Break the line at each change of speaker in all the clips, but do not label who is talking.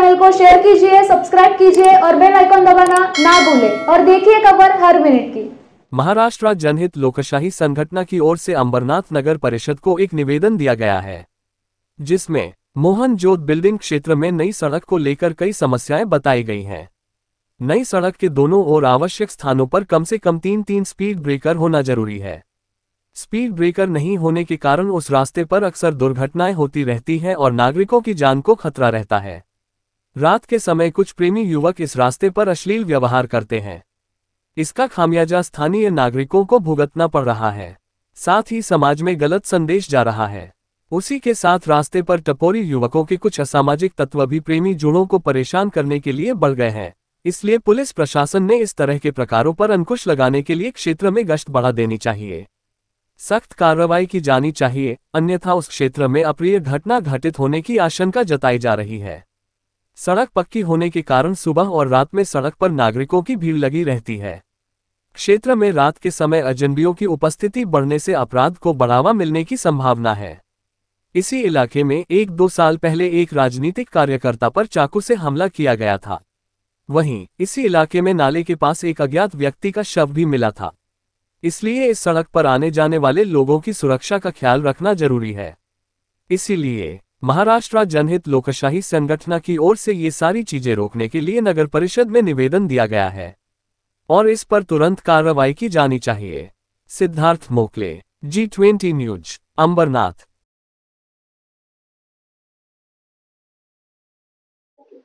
Channel को share कीजिए, subscribe कीजिए और बेल आइकन दबाना ना भूलें और देखिए खबर हर मिनट की।
महाराष्ट्र जनहित लोकशाही संगठन की ओर से अंबरनाथ नगर परिषद को एक निवेदन दिया गया है, जिसमें मोहन जोत बिल्डिंग क्षेत्र में नई सड़क को लेकर कई समस्याएं बताई गई हैं। नई सड़क के दोनों ओर आवश्यक स्थानों पर कम से कम 3 स्पीड ब्रेकर होना जरूरी है। स्पीड ब्रेकर नहीं होने के कारण उस रास्ते पर अक्सर दुर्घटनाएं होती रहती हैं और नागरिकों की जान को खतरा रहता है। रात के समय कुछ प्रेमी युवक इस रास्ते पर अश्लील व्यवहार करते हैं। इसका खामियाजा स्थानीय नागरिकों को भुगतना पड़ रहा है, साथ ही समाज में गलत संदेश जा रहा है। उसी के साथ रास्ते पर टपोरी युवकों के कुछ असामाजिक तत्व भी प्रेमी जोड़ों को परेशान करने के लिए बढ़ गए हैं। इसलिए पुलिस प्रशासन ने इस तरह के प्रकारों पर अंकुश लगाने के लिए क्षेत्र में गश्त बढ़ा देनी चाहिए, सख्त कार्रवाई की जानी चाहिए, अन्यथा उस क्षेत्र में अप्रिय घटना घटित होने की आशंका जताई जा रही है। सड़क पक्की होने के कारण सुबह और रात में सड़क पर नागरिकों की भीड़ लगी रहती है। क्षेत्र में रात के समय अजनबियों की उपस्थिति बढ़ने से अपराध को बढ़ावा मिलने की संभावना है। इसी इलाके में 1-2 साल पहले एक राजनीतिक कार्यकर्ता पर चाकू से हमला किया गया था। वहीं इसी इलाके में नाले के पास एक अज्ञात व्यक्ति का शव भी मिला था। इसलिए इस सड़क पर आने जाने वाले लोगों की सुरक्षा का ख्याल रखना जरूरी है। इसीलिए महाराष्ट्र जनहित लोकशाही संगठन की ओर से ये सारी चीजें रोकने के लिए नगर परिषद में निवेदन दिया गया है और इस पर तुरंत कार्रवाई की जानी चाहिए। Siddharth Mokle, G20 news, Ambarnath.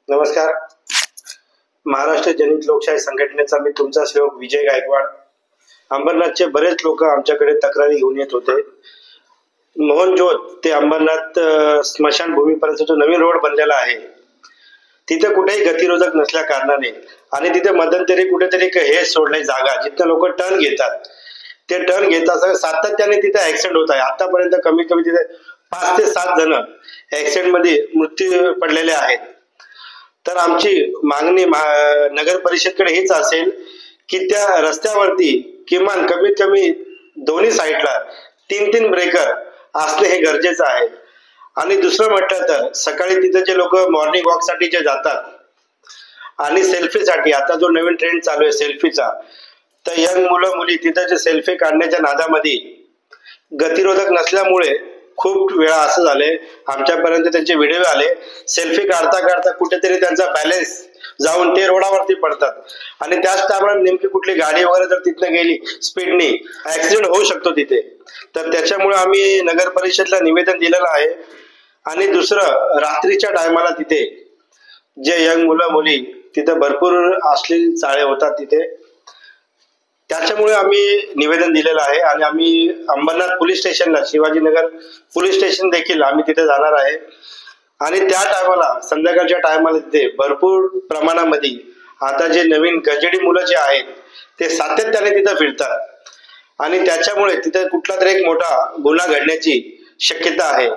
नमस्कार, महाराष्ट्र जनहित लोकशाही संघटनेचा मी तुमचा सेवक विजय गायकवाड। अंबरनाथचे बरेच लोक आमच्याकडे तक्रारी घेऊन येत होते। मोहन जोत ते अंबरनाथ स्मशानभूमीपर्यंत जो नवीन रोड बनलेला आहे तिथे कुठेही गतिरोधक नसल्या कारणाने आणि तिथे मध्यंतरी कुठेतरी हे सोडले जागा जिथे लोक टर्न घेतात, ते टर्न घेतात सातत्याने तिथे ऍक्सिडेंट होत आहे। आतापर्यंत कमीत कमी तिथे 5 ते 7 जण ऍक्सिडेंट मध्ये मृत्यू पडलेले आहेत। तर आमची मागणी नगर परिषदकडे हीच असेल की त्या रस्त्यावरती किमान कमीत कमी दोन्ही साइडला 3 ब्रेकर असणे हे गरजेचं आहे। आणि दुसरं म्हटलं तर सकाळी तिथे जे लोक मॉर्निंग वॉक साठी जे जातात आणि सेल्फीसाठी आता जो नवीन ट्रेंड चालू आहे सेल्फीचा, तर यंग मुलं मुली तिथे जे सेल्फी काढण्याच्या नादामध्ये गतिरोधक नसल्यामुळे खूप वेळा असं झाले, आमच्यापर्यंत त्यांचे व्हिडिओ आले, सेल्फी काढता काढता कुठेतरी त्यांचा बॅलन्स जाऊन ते रोडावरती पडतात आणि त्याच टायमाला नेमकी कुठली गाडी वगैरे जर तिथे गेली स्पीडनी ऍक्सिडेंट होऊ शकतो तिथे। तर त्याच्यामुळे आम्ही नगर परिषदला निवेदन दिलेलं आहे। आणि दुसरं रात्रीच्या टायमाला तिथे जे यंग मुलं मुली तिथे भरपूर अश्लील चाळे होतात तिथे, त्याच्यामुळे आम्ही निवेदन दिलेलं आहे आणि आम्ही अंबरनाथ पोलीस स्टेशनला शिवाजीनगर पोलीस स्टेशन देखील आम्ही तिथे जाणार आहे। आणि त्या टायमाला संध्याकाळच्या टायमाला तिथे भरपूर प्रमाणामध्ये आता जे नवीन गजेडी मुलं जे आहेत ते सातत्याने तिथे फिरतात आणि त्याच्यामुळे तिथे कुठला तरी एक मोठा गुन्हा घडण्याची शक्यता आहे।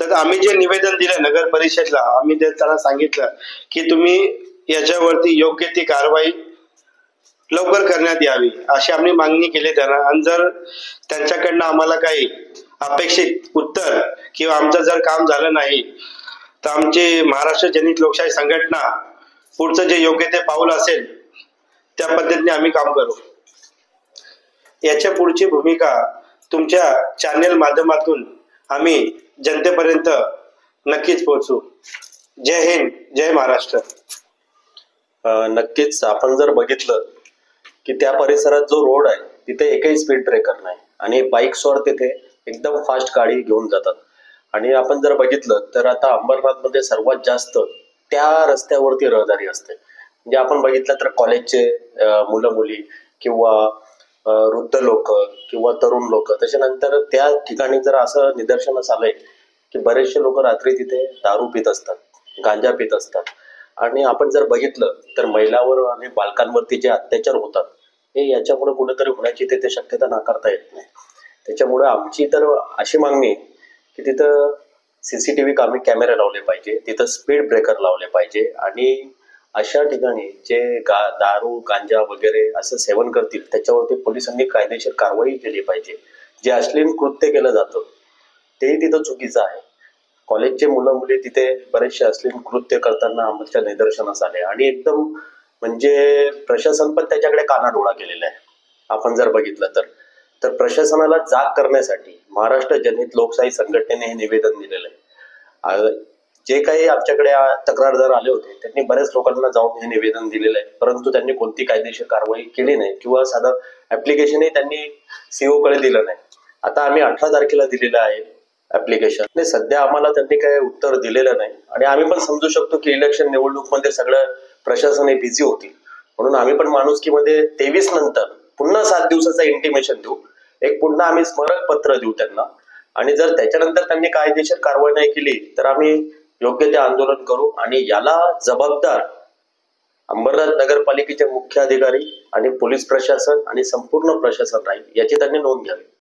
तर आम्ही जे निवेदन दिलं नगर परिषदला, आम्ही त्यांना सांगितलं की तुम्ही याच्यावरती योग्य ती कारवाई लवकर करण्यात यावी अशी आम्ही मागणी केली त्यांना। आणि जर त्यांच्याकडनं आम्हाला काही अपेक्षित उत्तर किंवा आमचं जर काम झालं नाही तर आमची महाराष्ट्र जनहित लोकशाही संघटना पुढचं जे योग्य ते पाऊल असेल त्या पद्धतीने आम्ही काम करू। याच्या पुढची भूमिका तुमच्या चॅनल माध्यमातून आम्ही जनतेपर्यंत नक्कीच पोहोचू। जय हिंद, जय महाराष्ट्र।
नक्कीच आपण जर बघितलं की त्या परिसरात जो रोड आहे तिथे एकही स्पीड ब्रेकर नाही आणि बाईक्सवर तिथे एकदम फास्ट गाडी घेऊन जातात। आणि आपण जर बघितलं तर आता अंबरनाथ मध्ये सर्वात जास्त त्या रस्त्यावरती रहदारी असते। म्हणजे आपण बघितलं तर कॉलेजचे मुलं मुली किंवा वृद्ध लोक किंवा तरुण लोक, त्याच्यानंतर त्या ठिकाणी जर असं निदर्शनास आलंय की बरेचसे लोक रात्री तिथे दारू पित असतात, गांजा पित असतात। आणि आपण जर बघितलं तर महिलांवर आणि बालकांवरती जे अत्याचार होतात हे याच्यामुळे कुठेतरी होण्याची तिथे शक्यता नाकारता येत नाही। त्याच्यामुळे आमची तर अशी मागणी की तिथं CCTV कॅमेरे लावले पाहिजे, तिथं स्पीड ब्रेकर लावले पाहिजे आणि अशा ठिकाणी जे दारू गांजा वगैरे असं सेवन करतील त्याच्यावरती पोलिसांनी कायदेशीर कारवाई केली पाहिजे। जे अश्लील कृत्य केलं जातं तेही तिथं चुकीचं आहे। कॉलेजचे मुलं मुली तिथे बरेचसे अश्लील कृत्य करताना आमच्या निदर्शनास आले आणि एकदम म्हणजे प्रशासन पण त्याच्याकडे कानाडोळा केलेला आहे. आपण जर बघितलं तर प्रशासनाला जाग करण्यासाठी महाराष्ट्र जनहित लोकशाही संघटनेने हे निवेदन दिलेलं आहे. जे काही आमच्याकडे तक्रारदार आले होते त्यांनी बऱ्याच लोकांना जाऊन हे निवेदन दिलेलं आहे, परंतु त्यांनी कोणती कायदेशीर कारवाई केली नाही किंवा साधं ऍप्लिकेशनही त्यांनी सीओ कडे दिलं नाही. आता आम्ही 18 तारखेला दिलेलं आहे ऍप्लिकेशन. सध्या आम्हाला त्यांनी काही उत्तर दिलेलं नाही आणि आम्ही पण समजू शकतो की इलेक्शन निवडणूक मध्ये सगळं प्रशासन हे बिझी होतील, म्हणून आम्ही पण माणुसकीमध्ये 23 नंतर पुन्हा 7 दिवसाचा इंटिमेशन देऊ, एक पुन्हा आम्ही स्मारक पत्र देऊ त्यांना आणि जर त्याच्यानंतर त्यांनी कायदेशीर कारवाई नाही केली तर आम्ही योग्य ते आंदोलन करू आणि याला जबाबदार अंबरनाथ नगरपालिकेचे मुख्य अधिकारी आणि पोलीस प्रशासन आणि संपूर्ण प्रशासन राहील याची त्यांनी नोंद घ्यावी.